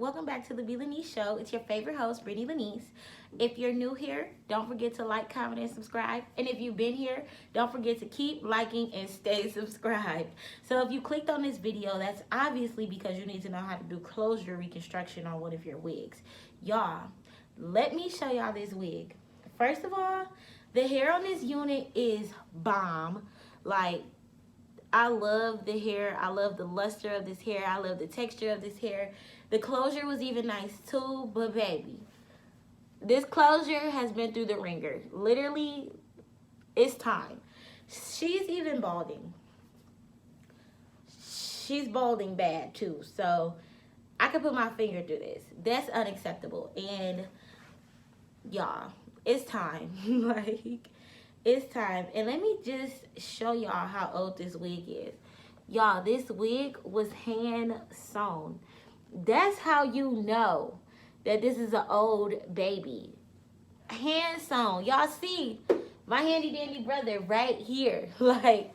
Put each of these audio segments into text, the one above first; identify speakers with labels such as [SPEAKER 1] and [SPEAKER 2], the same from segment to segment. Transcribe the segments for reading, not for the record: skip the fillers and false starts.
[SPEAKER 1] Welcome back to the B. Lanice Show. It's your favorite host, Brittany Lanice. If you're new here, don't forget to like, comment, and subscribe. And if you've been here, don't forget to keep liking and stay subscribed. So if you clicked on this video, that's obviously because you need to know how to do closure reconstruction on one of your wigs. Y'all, let me show y'all this wig. First of all, the hair on this unit is bomb. Like, I love the hair. I love the luster of this hair. I love the texture of this hair. The closure was even nice too, but baby, this closure has been through the ringer. Literally, it's time. She's even balding. She's balding bad too. So I could put my finger through this. That's unacceptable. And y'all, it's time. Like, it's time. And let me just show y'all how old this wig is. Y'all, this wig was hand sewn. That's how you know that this is an old baby. Hand sewn. Y'all see my handy dandy brother right here. Like,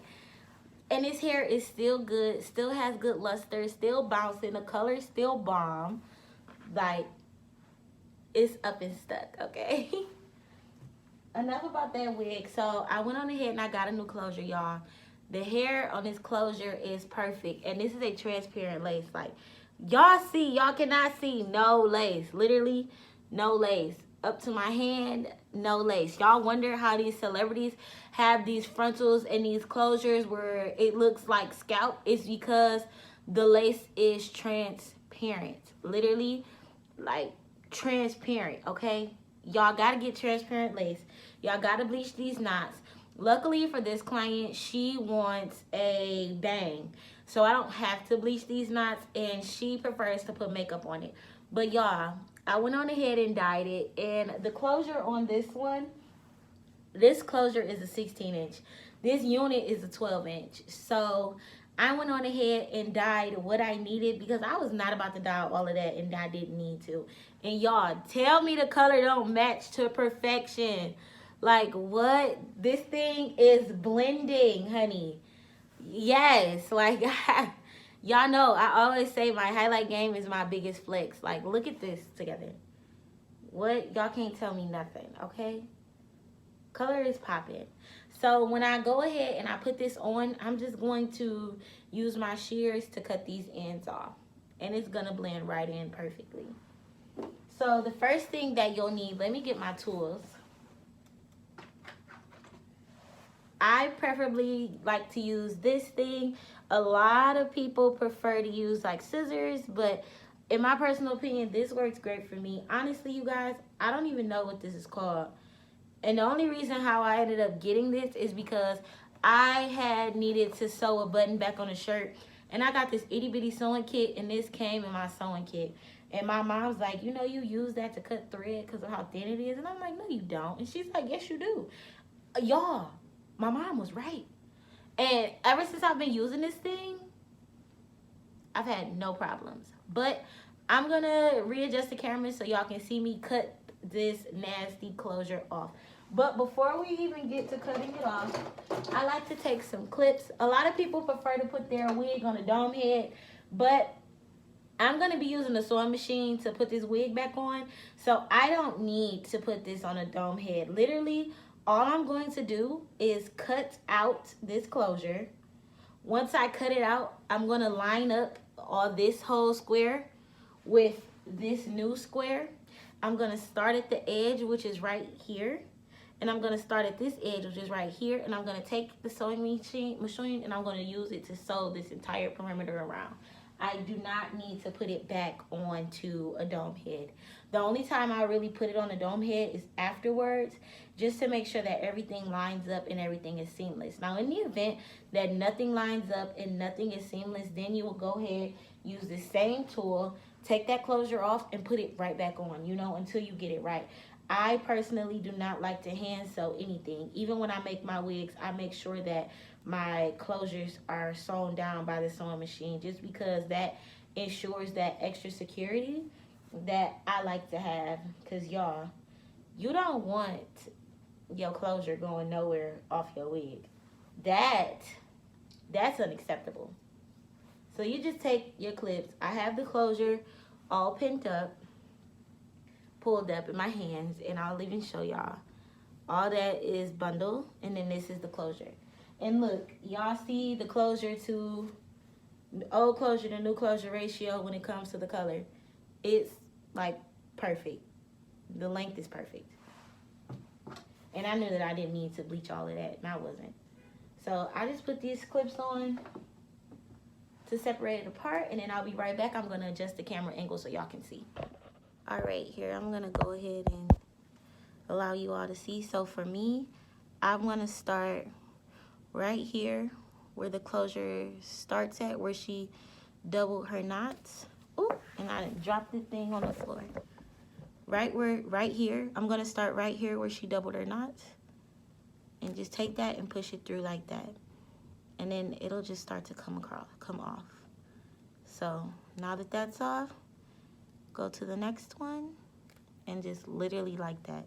[SPEAKER 1] and his hair is still good, still has good luster, still bouncing. The color is still bomb. Like, it's up and stuck, okay? Enough about that wig. So I went on ahead and I got a new closure, y'all. The hair on this closure is perfect. And this is a transparent lace. Like, y'all see, y'all cannot see no lace. Literally, no lace. Up to my hand, no lace. Y'all wonder how these celebrities have these frontals and these closures where it looks like scalp. It's because the lace is transparent. Literally, like, transparent, okay? Y'all gotta get transparent lace. Y'all gotta bleach these knots. Luckily for this client, she wants a bang. So I don't have to bleach these knots, and she prefers to put makeup on it. But y'all, I went on ahead and dyed it. And the closure on this one, this closure is a 16-inch. This unit is a 12-inch. So I went on ahead and dyed what I needed because I was not about to dye all of that, and I didn't need to. And y'all, tell me the color don't match to perfection. Like, what? This thing is blending, honey. Yes, like, y'all know I always say my highlight game is my biggest flex. Like, look at this together. What? Y'all can't tell me nothing, okay? Color is popping. So when I go ahead and I put this on, I'm just going to use my shears to cut these ends off. And it's going to blend right in perfectly. So the first thing that you'll need, let me get my tools. I preferably like to use this thing. A lot of people prefer to use like scissors, but in my personal opinion, this works great for me. Honestly, you guys, I don't even know what this is called. And the only reason how I ended up getting this is because I had needed to sew a button back on a shirt. And I got this itty bitty sewing kit, and this came in my sewing kit. And my mom's like, you know, you use that to cut thread because of how thin it is. And I'm like, no, you don't. And she's like, yes, you do. Y'all, my mom was right. And ever since I've been using this thing, I've had no problems. But I'm going to readjust the camera so y'all can see me cut this nasty closure off. But before we even get to cutting it off, I like to take some clips. A lot of people prefer to put their wig on a dome head, but I'm going to be using a sewing machine to put this wig back on, so I don't need to put this on a dome head. Literally, all I'm going to do is cut out this closure. Once I cut it out, I'm going to line up all this whole square with this new square. I'm going to start at the edge, which is right here. And I'm going to start at this edge, which is right here. And I'm going to take the sewing machine and I'm going to use it to sew this entire perimeter around. I do not need to put it back onto a dome head. The only time I really put it on a dome head is afterwards, just to make sure that everything lines up and everything is seamless. Now, in the event that nothing lines up and nothing is seamless, then you will go ahead, use the same tool, take that closure off and put it right back on, you know, until you get it right. I personally do not like to hand sew anything. Even when I make my wigs, I make sure that my closures are sewn down by the sewing machine, just because that ensures that extra security that I like to have. Because y'all, you don't want your closure going nowhere off your wig. That's unacceptable. So you just take your clips. I have the closure all pinned up, pulled up in my hands, and I'll even show y'all. All that is bundle, and then this is the closure. And look, y'all see the closure to old closure to new closure ratio when it comes to the color. It's like perfect. The length is perfect. And I knew that I didn't need to bleach all of that, and I wasn't. So I just put these clips on to separate it apart, and then I'll be right back. I'm going to adjust the camera angle so y'all can see. All right, here, I'm going to go ahead and allow you all to see. So for me, I'm going to start right here where the closure starts at, where she doubled her knots. Ooh, and I dropped the thing on the floor. Right here, I'm going to start right here where she doubled her knots. And just take that and push it through like that. And then it'll just start to come off. So now that that's off, go to the next one and just literally like that.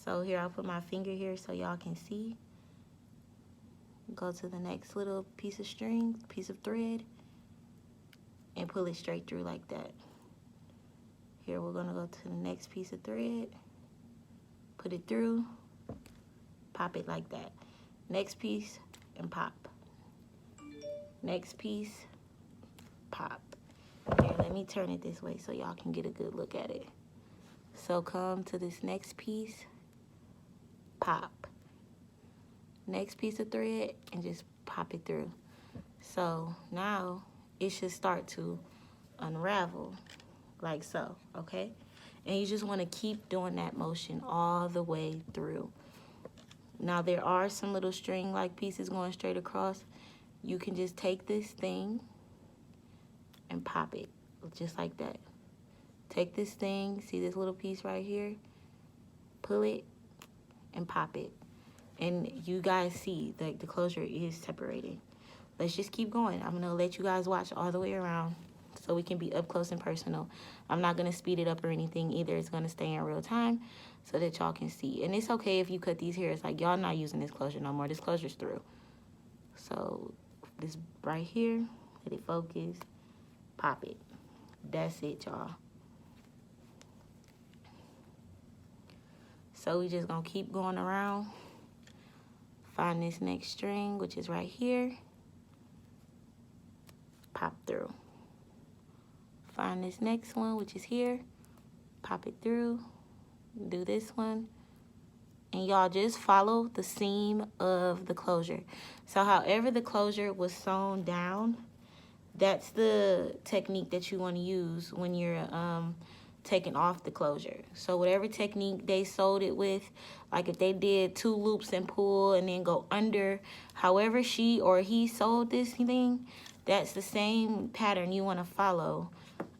[SPEAKER 1] So here, I'll put my finger here so y'all can see. Go to the next little piece of string, piece of thread, and pull it straight through like that. Here, we're gonna go to the next piece of thread, put it through, pop it like that. Next piece, and pop. Next piece, pop. Here, let me turn it this way so y'all can get a good look at it. So come to this next piece, pop. Next piece of thread, and just pop it through. So now it should start to unravel like so, okay? And you just want to keep doing that motion all the way through. Now there are some little string-like pieces going straight across. You can just take this thing and pop it, just like that. Take this thing, see this little piece right here? Pull it and pop it. And you guys see that the closure is separating. Let's just keep going. I'm gonna let you guys watch all the way around so we can be up close and personal. I'm not gonna speed it up or anything either. It's gonna stay in real time so that y'all can see. And it's okay if you cut these hairs. Like, y'all not using this closure no more. This closure's through. So this right here, let it focus, pop it. That's it, y'all. So we just gonna keep going around. Find this next string, which is right here. Pop through. Find this next one, which is here. Pop it through. Do this one. And y'all just follow the seam of the closure. So however the closure was sewn down, that's the technique that you want to use when you're taking off the closure. So whatever technique they sewed it with, like if they did 2 loops and pull and then go under, however she or he sewed this thing, that's the same pattern you want to follow.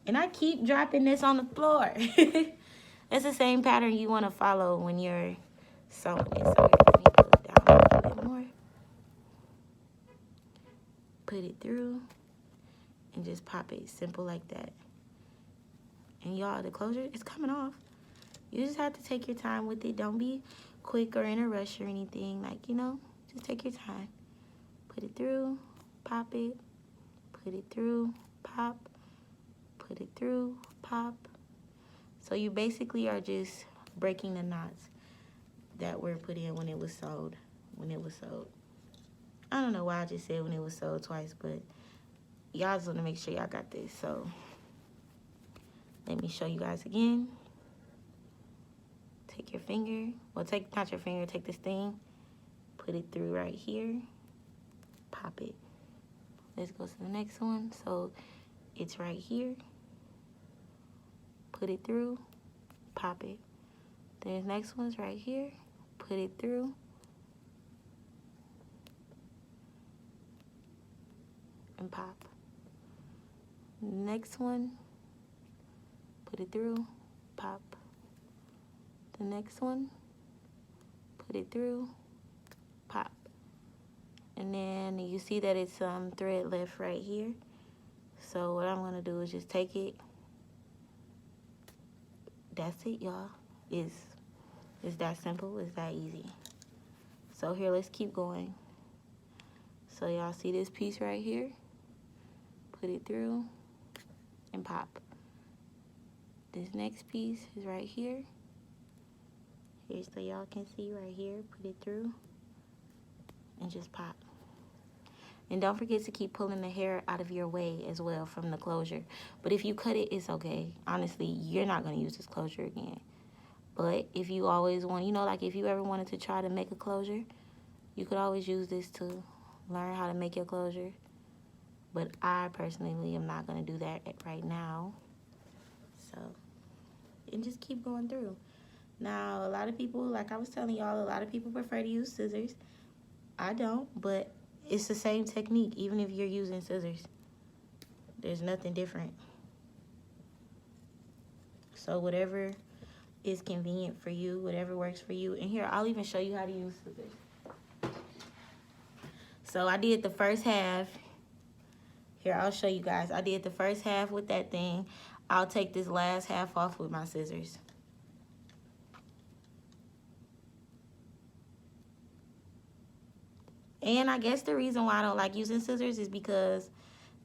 [SPEAKER 1] And I keep dropping this on the floor. It's the same pattern you want to follow when you're sewing it. So let me pull it down a little bit more. Put it through and just pop it, simple like that. And y'all, the closure is coming off. You just have to take your time with it. Don't be quick or in a rush or anything. Like, you know, just take your time. Put it through, pop it, put it through, pop, put it through, pop. So you basically are just breaking the knots that were put in when it was sewed. I don't know why I just said when it was sewed twice, but y'all just want to make sure y'all got this. So let me show you guys again. Take your finger, well, not your finger, take this thing, put it through right here, pop it. Let's go to the next one. So it's right here. Put it through, pop it. The next one's right here. Put it through. And pop. Next one. Put it through, pop. The next one. Put it through, pop. And then you see that it's some thread left right here. So what I'm gonna do is just take it. That's it, y'all. It's that simple, it's that easy. So here, let's keep going. So y'all see this piece right here? Put it through and pop. this next piece is right here. Here's so y'all can see right here. Put it through and just pop. And don't forget to keep pulling the hair out of your way as well from the closure. But if you cut it, it's okay. Honestly, you're not going to use this closure again. But if you always want, you know, like if you ever wanted to try to make a closure, you could always use this to learn how to make your closure. But I personally am not going to do that right now. So, and just keep going through. Now, a lot of people, like I was telling y'all, a lot of people prefer to use scissors. I don't, but it's the same technique, even if you're using scissors. There's nothing different. So whatever is convenient for you, whatever works for you. And here, I'll even show you how to use scissors. So I did the first half. Here, I'll show you guys. I did the first half with that thing. I'll take this last half off with my scissors. And I guess the reason why I don't like using scissors is because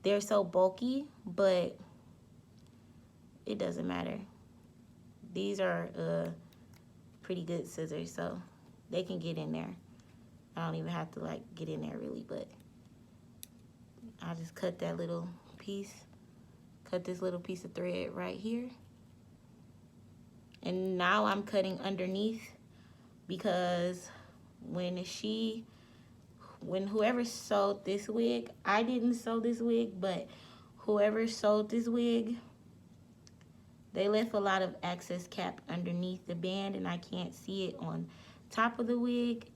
[SPEAKER 1] they're so bulky, but it doesn't matter. These are pretty good scissors, so they can get in there. I don't even have to like get in there really, but I'll just cut that little piece, cut this little piece of thread right here. And now I'm cutting underneath because when whoever sewed this wig, I didn't sew this wig, but whoever sewed this wig, they left a lot of excess cap underneath the band, and I can't see it on top of the wig.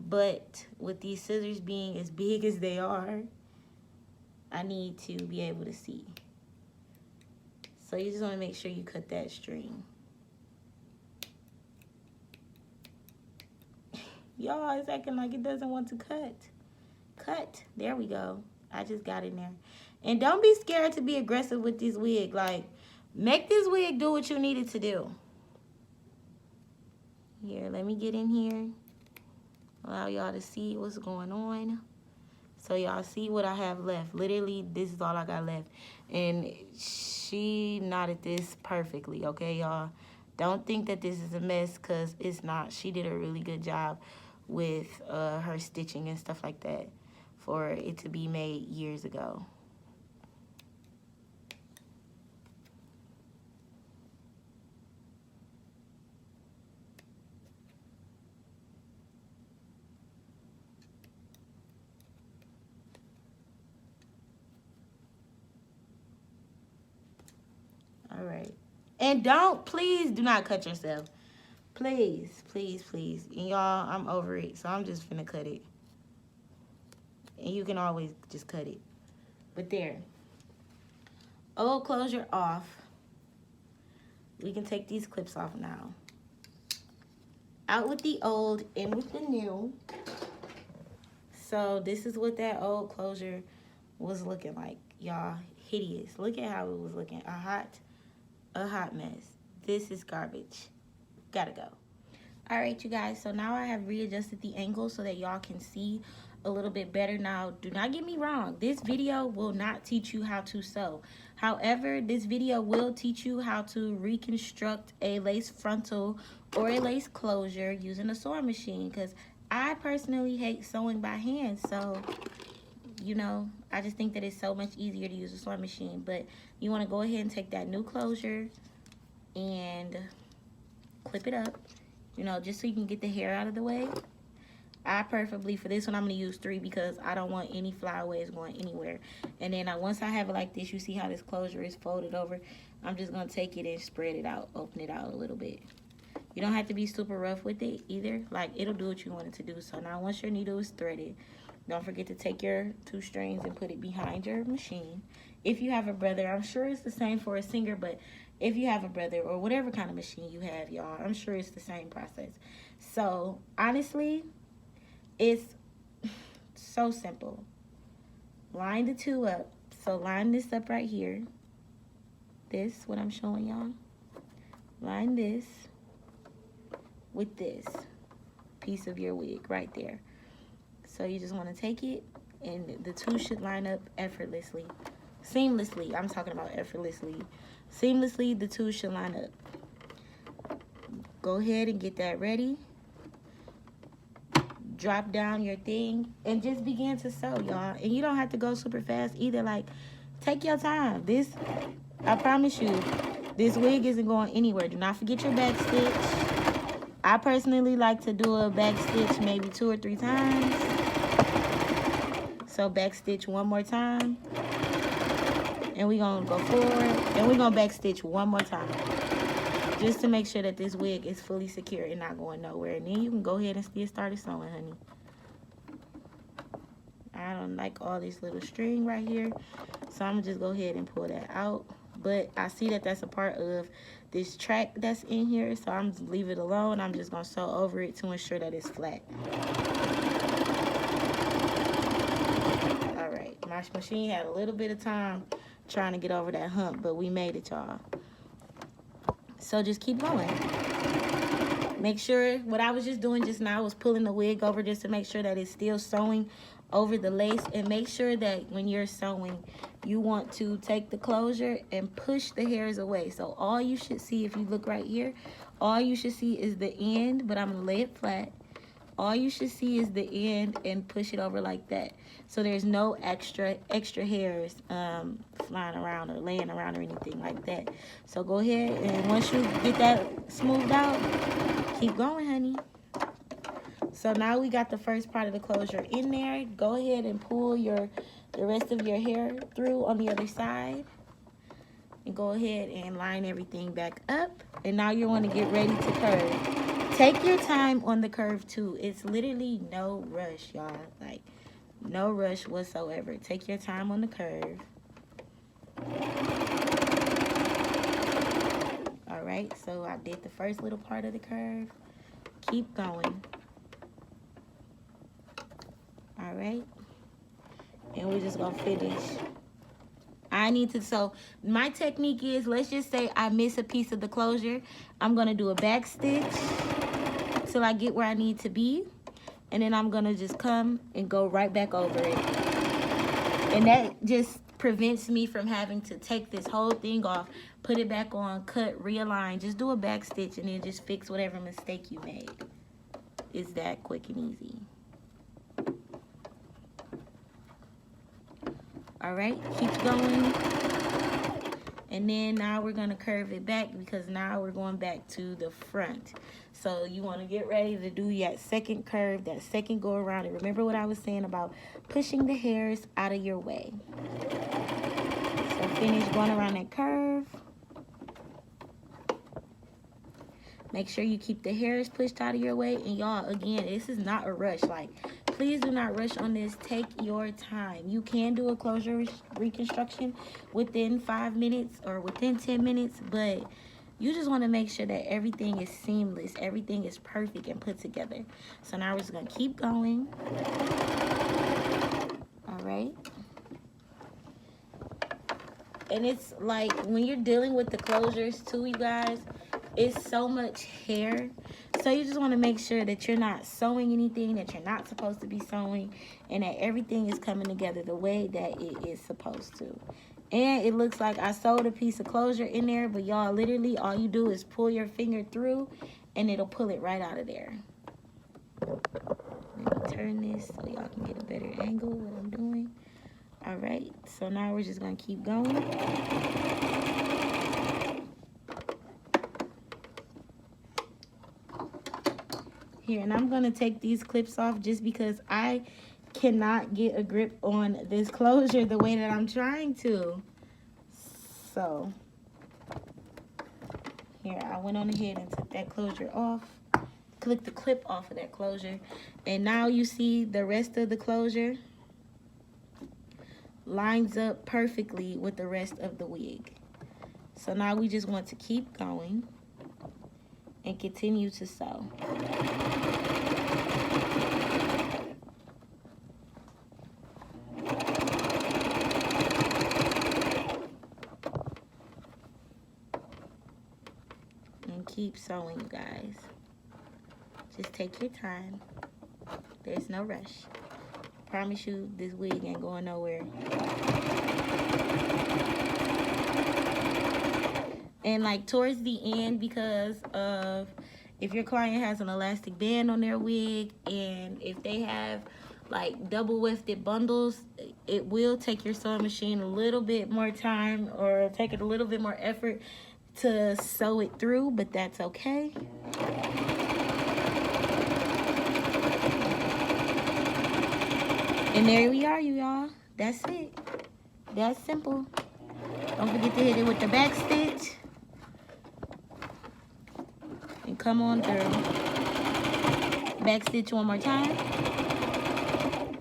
[SPEAKER 1] But with these scissors being as big as they are, I need to be able to see. So you just want to make sure you cut that string. Y'all, it's acting like it doesn't want to cut. Cut. There we go. I just got in there. And don't be scared to be aggressive with this wig. Like, make this wig do what you need it to do. Here, let me get in here. Allow y'all to see what's going on. So y'all see what I have left. Literally, this is all I got left. And she knotted this perfectly, okay, y'all? Don't think that this is a mess, because it's not. She did a really good job with her stitching and stuff like that for it to be made years ago. All right. And please do not cut yourself. Please, please, please. And y'all, I'm over it, so I'm just finna cut it. And you can always just cut it. But there. Old closure off. We can take these clips off now. Out with the old, in with the new. So this is what that old closure was looking like, y'all. Hideous. Look at how it was looking. A hot mess. This is garbage. Gotta go. All right, you guys, so now I have readjusted the angle so that y'all can see a little bit better. Now, do not get me wrong, this video will not teach you how to sew. However, this video will teach you how to reconstruct a lace frontal or a lace closure using a sewing machine, because I personally hate sewing by hand. So, you know, I just think that it's so much easier to use a sewing machine. But you want to go ahead and take that new closure and clip it up, you know, just so you can get the hair out of the way. I preferably, for this one, I'm going to use 3 because I don't want any flyaways going anywhere. And then once I have it like this, you see how this closure is folded over. I'm just going to take it and spread it out, open it out a little bit. You don't have to be super rough with it either. Like, it'll do what you want it to do. So now once your needle is threaded, don't forget to take your 2 strings and put it behind your machine. If you have a brother, I'm sure it's the same for a singer, but if you have a brother or whatever kind of machine you have, y'all, I'm sure it's the same process. So, honestly, it's so simple. Line the 2 up. So, line this up right here. This, what I'm showing y'all. Line this with this piece of your wig right there. So, you just want to take it, and the 2 should line up effortlessly. Seamlessly. I'm talking about effortlessly. Seamlessly, the two should line up. Go ahead and get that ready. Drop down your thing and just begin to sew, y'all. And you don't have to go super fast either. Like, take your time. This, I promise you, this wig isn't going anywhere. Do not forget your back stitch. I personally like to do a back stitch maybe 2 or 3 times. So back stitch one more time. And we're going to go forward. And we're going to back stitch one more time. Just to make sure that this wig is fully secure and not going nowhere. And then you can go ahead and get started sewing, honey. I don't like all this little string right here. So I'm going to just go ahead and pull that out. But I see that that's a part of this track that's in here. So I'm just leave it alone. I'm just going to sew over it to ensure that it's flat. Alright. My machine had a little bit of time trying to get over that hump. But we made it, y'all. So just keep going. Make sure, what I was just doing just now was pulling the wig over just to make sure that it's still sewing over the lace. And make sure that when you're sewing, you want to take the closure and push the hairs away. So all you should see, if you look right here, all you should see is the end, but I'm going to lay it flat. All you should see is the end and push it over like that. So there's no extra hairs flying around or laying around or anything like that. So go ahead and once you get that smoothed out, keep going, honey. So now we got the first part of the closure in there. Go ahead and pull the rest of your hair through on the other side. And go ahead and line everything back up. And now you want to get ready to curve. Take your time on the curve too. It's literally no rush, y'all. Like, no rush whatsoever. Take your time on the curve. Alright, so I did the first little part of the curve. Keep going. Alright. And we're just going to finish. So my technique is, let's just say I miss a piece of the closure. I'm going to do a back stitch till I get where I need to be. And then I'm going to just come and go right back over it. And that just prevents me from having to take this whole thing off, put it back on, cut, realign. Just do a back stitch and then just fix whatever mistake you made. It's that quick and easy. All right, keep going. And then now we're going to curve it back because now we're going back to the front. So you want to get ready to do that second curve, that second go around. And remember what I was saying about pushing the hairs out of your way. So finish going around that curve. Make sure you keep the hairs pushed out of your way. And y'all, again, this is not a rush. Like, please do not rush on this. Take your time. You can do a closure reconstruction within 5 minutes or within 10 minutes, but you just want to make sure that everything is seamless, everything is perfect and put together. So now we're just going to keep going. All right. And it's like when you're dealing with the closures too, you guys, it's so much hair. So you just want to make sure that you're not sewing anything that you're not supposed to be sewing, and that everything is coming together the way that it is supposed to. And it looks like I sewed a piece of closure in there, but y'all, literally all you do is pull your finger through and it'll pull it right out of there. Let me turn this so y'all can get a better angle of what I'm doing. All right, so now we're just going to keep going. Here, and I'm going to take these clips off just because I cannot get a grip on this closure the way that I'm trying to. So, here, I went on ahead and took that closure off. Click the clip off of that closure. And now you see the rest of the closure lines up perfectly with the rest of the wig. So now we just want to keep going and continue to sew. And keep sewing, you guys. Just take your time. There's no rush. Promise you, this wig ain't going nowhere. And like towards the end, because of if your client has an elastic band on their wig, and if they have like double wefted bundles, it will take your sewing machine a little bit more time, or take it a little bit more effort to sew it through, but that's okay. And there we are, you y'all. That's it. That's simple. Don't forget to hit it with the back stitch. And come on through. Back stitch one more time.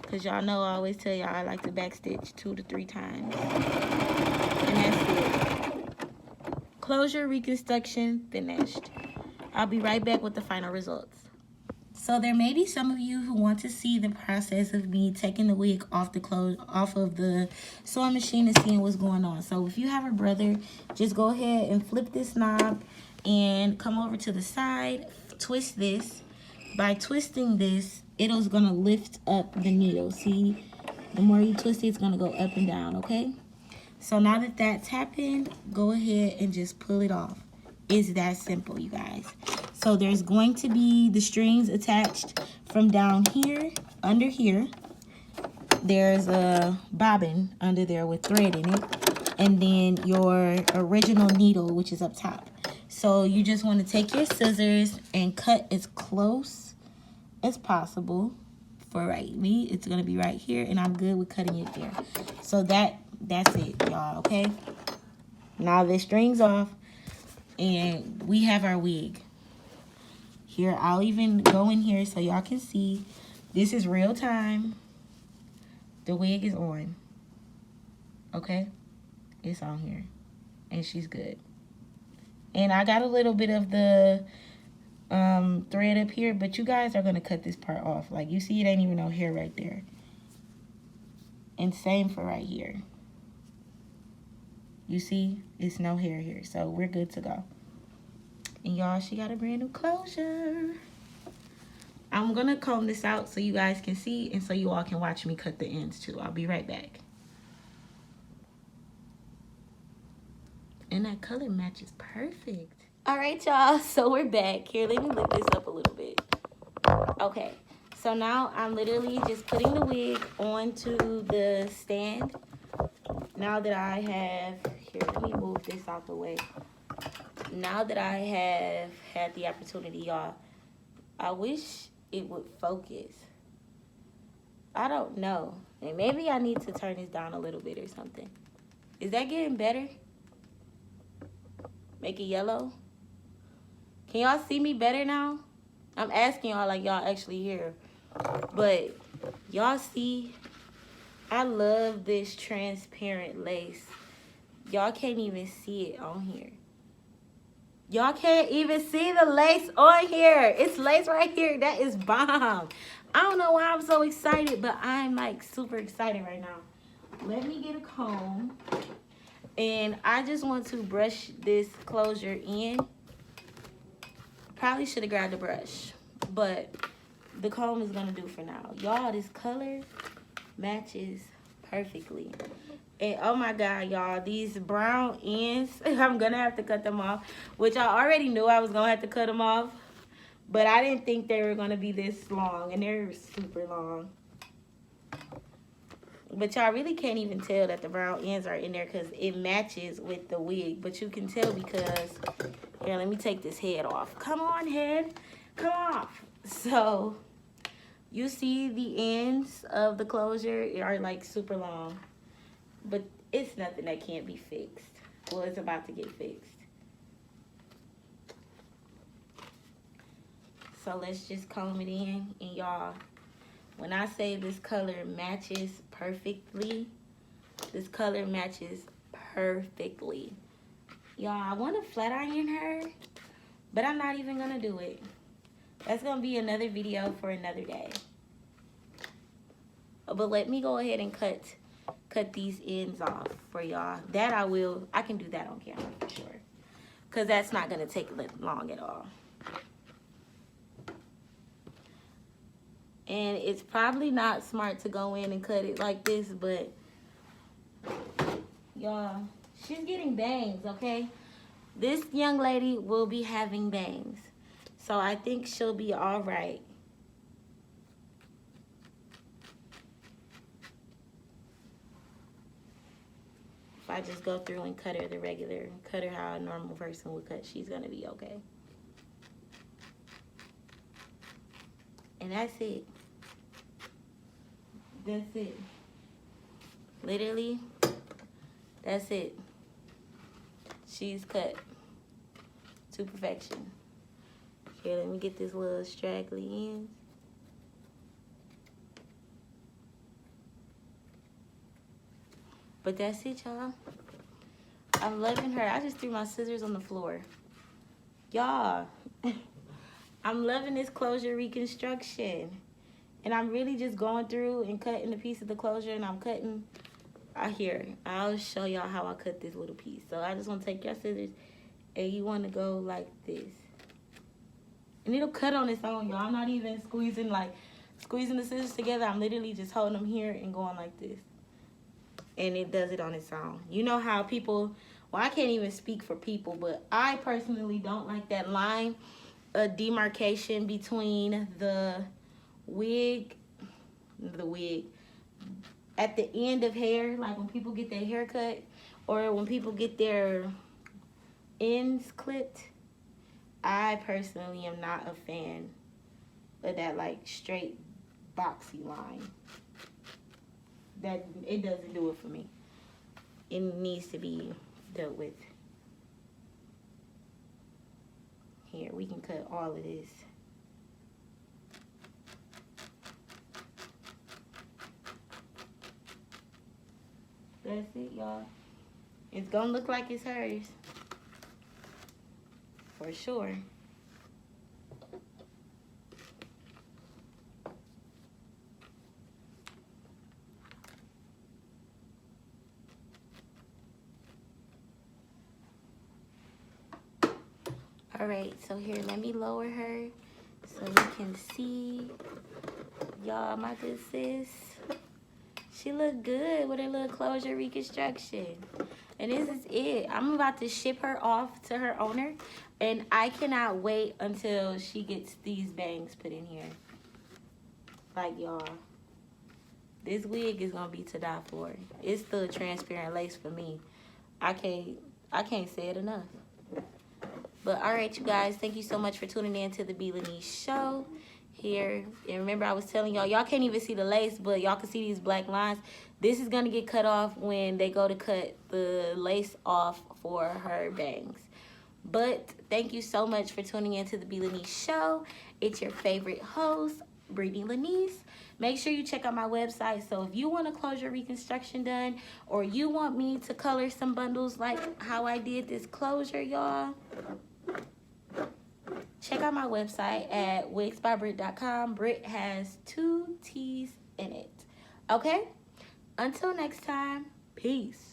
[SPEAKER 1] Because y'all know I always tell y'all I like to back stitch 2 to 3 times. And that's it. Closure reconstruction finished. I'll be right back with the final results. So there may be some of you who want to see the process of me taking the wig off of the sewing machine and seeing what's going on. So if you have a brother, just go ahead and flip this knob and come over to the side, twist this. By twisting this, it's gonna lift up the needle. See, the more you twist it, it's gonna go up and down, okay? So now that that's happened, go ahead and just pull it off. It's that simple, you guys. So there's going to be the strings attached from down here, under here. There's a bobbin under there with thread in it. And then your original needle, which is up top. So you just want to take your scissors and cut as close as possible. For me, it's going to be right here, and I'm good with cutting it there. So that's it, y'all, okay? Now the string's off, and we have our wig. Here, I'll even go in here so y'all can see. This is real time. The wig is on. Okay? It's on here. And she's good. And I got a little bit of the thread up here, but you guys are going to cut this part off. Like, you see, it ain't even no hair right there. And same for right here. You see, it's no hair here. So we're good to go. And y'all, she got a brand new closure. I'm gonna comb this out so you guys can see, and so you all can watch me cut the ends too. I'll be right back. And that color matches perfect. All right, y'all, so we're back. Here, let me lift this up a little bit. Okay, so now I'm literally just putting the wig onto the stand. Now that I have, here, let me move this out the way. Now that I have had the opportunity, y'all, I wish it would focus. I don't know. And maybe I need to turn this down a little bit or something. Is that getting better? Make it yellow? Can y'all see me better now? I'm asking y'all like y'all actually here. But y'all see, I love this transparent lace. Y'all can't even see it on here. Y'all can't even see the lace on here. It's lace right here. That is bomb. I don't know why I'm so excited, but I'm like super excited right now. Let me get a comb. And I just want to brush this closure in. Probably should have grabbed a brush, but the comb is gonna do for now. Y'all, this color matches perfectly. And oh my God, y'all, these brown ends, I'm gonna have to cut them off, which I already knew I was gonna have to cut them off, but I didn't think they were gonna be this long, and they're super long. But y'all really can't even tell that the brown ends are in there because it matches with the wig, but you can tell because, here, let me take this head off. Come on, head, come off. So, you see the ends of the closure are like super long. But it's nothing that can't be fixed. Well, it's about to get fixed. So let's just comb it in. And y'all, when I say this color matches perfectly, this color matches perfectly. Y'all, I want to flat iron her, but I'm not even going to do it. That's going to be another video for another day. But let me go ahead and cut these ends off for y'all. That I can do that on camera for sure. Because that's not going to take long at all. And it's probably not smart to go in and cut it like this, but y'all, she's getting bangs, okay? This young lady will be having bangs. So I think she'll be all right. If I just go through and cut her cut her how a normal person would cut, she's gonna be okay. And that's it. That's it. Literally, that's it. She's cut to perfection. Here, let me get this little straggly ends. But that's it, y'all. I'm loving her. I just threw my scissors on the floor. Y'all, I'm loving this closure reconstruction. And I'm really just going through and cutting a piece of the closure, and I'm cutting. I'll show y'all how I cut this little piece. So I just want to take your scissors, and you want to go like this. And it'll cut on its own, y'all. I'm not even squeezing the scissors together. I'm literally just holding them here and going like this. And it does it on its own. You know how people, well, I can't even speak for people, but I personally don't like that line of demarcation between the wig at the end of hair, like when people get their hair cut or when people get their ends clipped. I personally am not a fan of that like straight boxy line. That it doesn't do it for me. It needs to be dealt with. Here, we can cut all of this. That's it, y'all. It's gonna look like it's hers. For sure. All right, so here, let me lower her so we can see. Y'all, my good sis. She look good with her little closure reconstruction. And this is it. I'm about to ship her off to her owner. And I cannot wait until she gets these bangs put in here. Like, y'all. This wig is going to be to die for. It's the transparent lace for me. I can't say it enough. But, all right, you guys. Thank you so much for tuning in to the B. Lanise Show. Here, and remember I was telling y'all can't even see the lace, but y'all can see these black lines. This is gonna get cut off when they go to cut the lace off for her bangs. But thank you so much for tuning in to the B. Lanise Show. It's your favorite host, Brittany Lanise. Make sure you check out my website. So if you want a closure reconstruction done, or you want me to color some bundles like how I did this closure, y'all, check out my website at wigsbybritt.com. Britt has 2 T's in it. Okay? Until next time, peace.